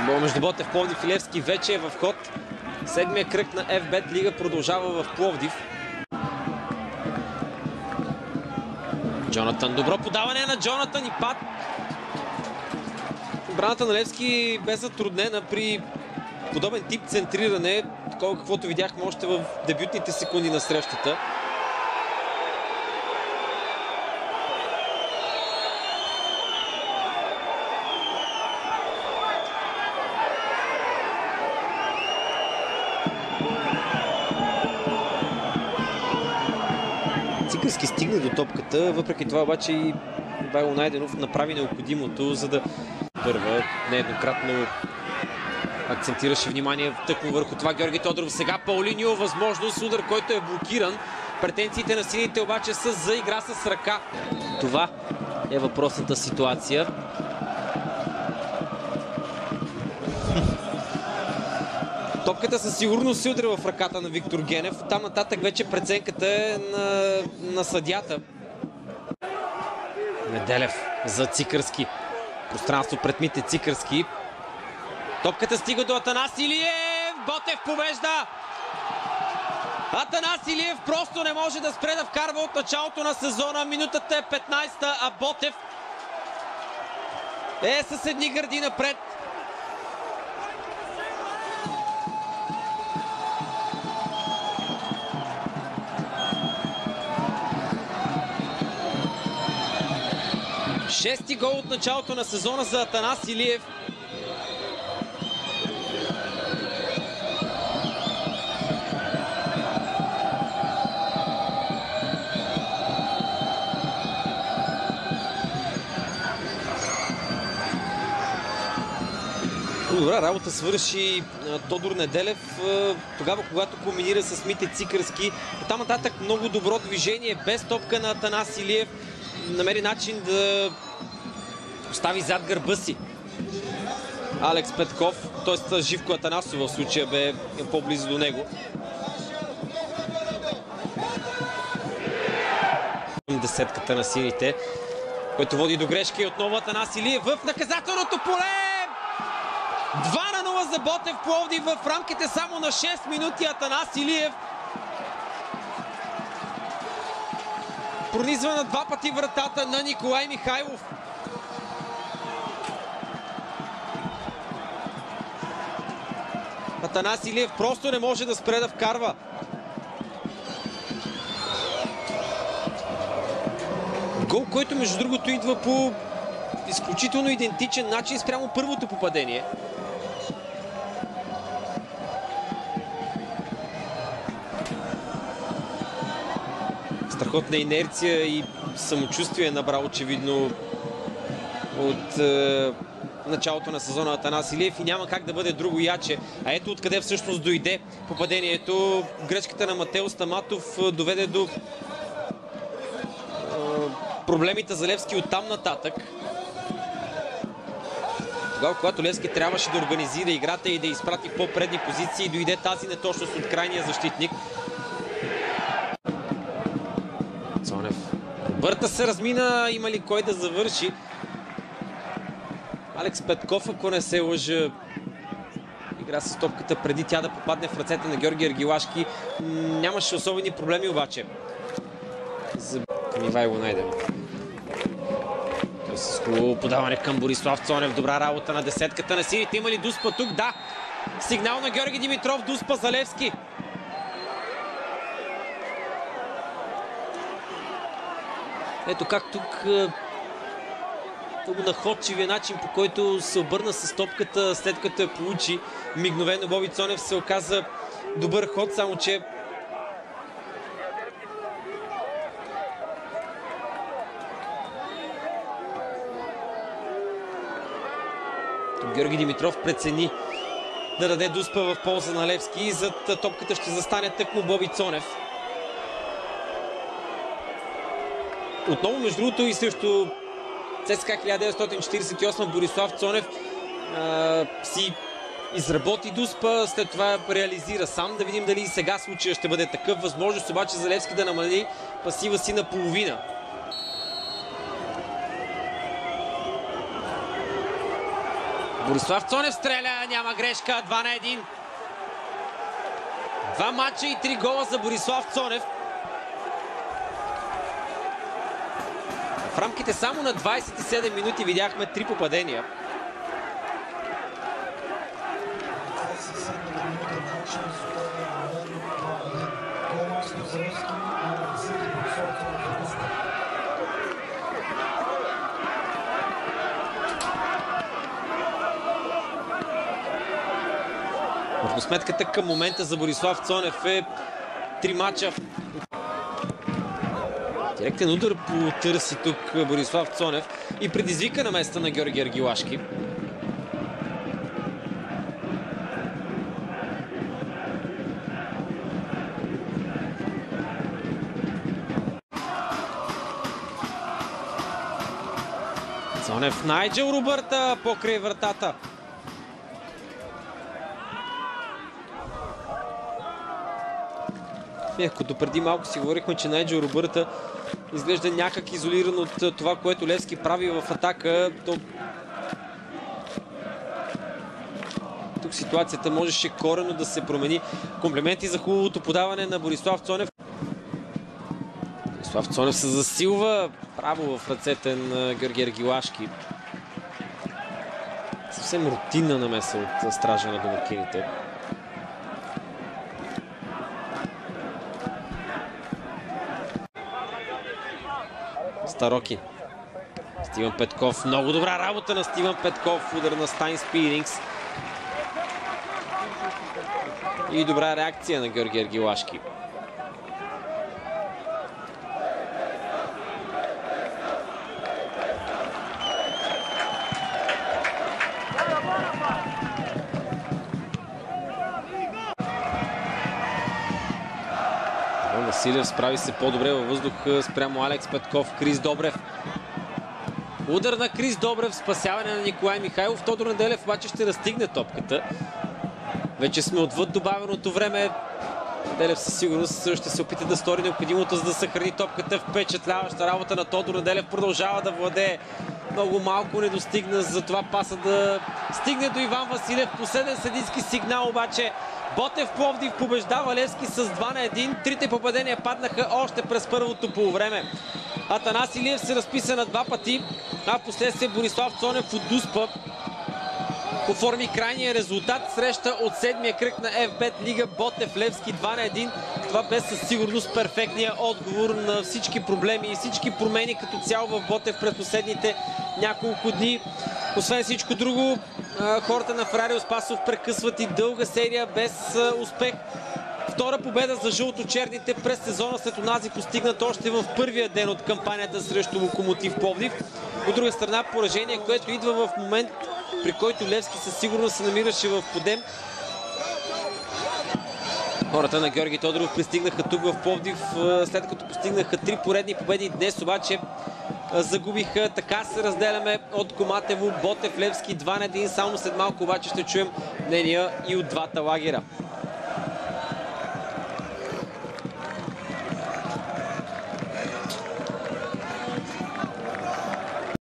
Между Ботев, Пловдив и Левски вече е в ход. Седмия кръг на FBET лига продължава в Пловдив. Джонатан, добро подаване на Джонатан и пад. Отбраната на Левски бе затруднена при подобен тип центриране, такова каквото видяхме още в дебютните секунди на срещата. Цикърски стигна до топката, въпреки това обаче и Ивайло Найденов направи необходимото, за да първа нееднократно акцентираше внимание тъкмо върху това Георги Тодоров. Сега Паулиньо, възможност, удар, който е блокиран. Претенциите на сините обаче са за игра с ръка. Това е въпросната ситуация. Топката със сигурност се удря в ръката на Виктор Генев. Там нататък вече преценката е на съдията. Неделев за Цикърски. Пространство пред Мите Цикърски. Топката стига до Атанас Илиев. Ботев побежда. Атанас Илиев просто не може да спре да вкарва от началото на сезона. Минутата е 15-та, а Ботев е с едни гърди напред. Шести гол от началото на сезона за Атанас Илиев. Добра работа свърши Тодор Неделев тогава, когато комбинира с Мите Цикърски. Оттам нататък много добро движение, без топка на Атанас Илиев. Намери начин да остави зад гърба си Алекс Петков, т.е. Живко Атанасов в случая бе по-близо до него. Десетката на сините, който води до грешки и отново Атанас Илиев в наказателното поле! 2-0 за Ботев Пловдив в рамките само на 6 минути. Атанас Илиев пронизва на два пъти вратата на Николай Михайлов. Атанас Илиев просто не може да спре да вкарва. Гол, който между другото идва по изключително идентичен начин спрямо първото попадение. Страхотна инерция и самочувствие набрал очевидно от началото на сезона Атанас Илиев и няма как да бъде друго яче. А ето откъде всъщност дойде попадението. Грешката на Матео Стаматов доведе до проблемите за Левски оттам нататък. Тогава, когато Левски трябваше да организира играта и да изпрати в по-предни позиции, дойде тази неточност от крайния защитник. Цонев. Бърта се размина, има ли кой да завърши? Алекс Петков, ако не се лъжа, игра с топката преди тя да попадне в ръцете на Георги Аргилашки. Нямаше особени проблеми обаче за Ивайло Найденов. С хубаво подаване към Борислав Цонев. Добра работа на десетката на сините. Има ли Дуспа тук? Да! Сигнал на Георги Димитров. Дуспа за Левски. Ето как тук много находчивия начин, по който се обърна с топката след като я получи. Мигновено Боби Цонев се оказа добър ход, само че Георги Димитров прецени да даде Дуспа в полза на Левски и зад топката ще застане тъкмо Боби Цонев. Отново, между другото, и срещу ЦСКА 1948 Борислав Цонев си изработи Дуспа, след това реализира сам. Да видим дали и сега случая ще бъде такъв. Възможност обаче за Левски да намали пасива си на половина. Борислав Цонев стреля, няма грешка, 2-1. 2 мача и 3 гола за Борислав Цонев. В рамките само на 27 минути видяхме 3 попадения. Равносметката към момента за Борислав Цонев е 3 мача. Директен удар потърси тук Борислав Цонев и предизвика на места на Георги Аргилашки. Цонев, Найджел Робърта покрай вратата. Като преди малко си говорихме, че Найджел Робърта изглежда някак изолиран от това, което Левски прави в атака. Тук ситуацията можеше коренно да се промени. Комплименти за хубавото подаване на Борислав Цонев. Борислав Цонев се засилва право в ръцете на Георги Аргилашки. Съвсем рутинна намеса от стража на домакините. Старокин. Стивън Петков. Много добра работа на Стивън Петков. Удар на Стайн Спирингс. И добра реакция на Георги Аргилашки. Василев справи се по-добре във въздух спрямо Алекс Петков. Крис Добрев. Удар на Крис Добрев, спасяване на Николай Михайлов. Тодор Неделев обаче ще разстигне топката. Вече сме отвъд добавеното време. Неделев със сигурност ще се опита да стори необходимото, за да съхрани топката. Впечатляваща работа на Тодор Неделев. Продължава да владее. Много малко не достигна, затова паса да стигне до Иван Василев. Последен съдийски сигнал обаче. Ботев Пловдив побеждава Левски с 2-1. Трите попадения паднаха още през първото полувреме. Атанас Илиев се разписа на 2 пъти, а впоследствие Борислав Цонев от Дуспа оформи крайния резултат. Среща от 7-я кръг на FBET Лига Ботев Левски 2-1. Това бе със сигурност перфектният отговор на всички проблеми и всички промени като цяло в Ботев през последните няколко дни. Освен всичко друго, хората на Ферарио Спасов прекъсват и дълга серия без успех. Втора победа за жълто-черните през сезона след онази постигнат още в първия ден от кампанията срещу Локомотив Пловдив. От друга страна, поражение, което идва в момент, при който Левски със сигурност се намираше в подем. Хората на Георги Тодоров пристигнаха тук в Пловдив, след като постигнаха 3 поредни победи. Днес обаче загубиха. Така се разделяме от Коматево, Ботев, Левски 2-1. Само след малко обаче ще чуем мнения и от двата лагера.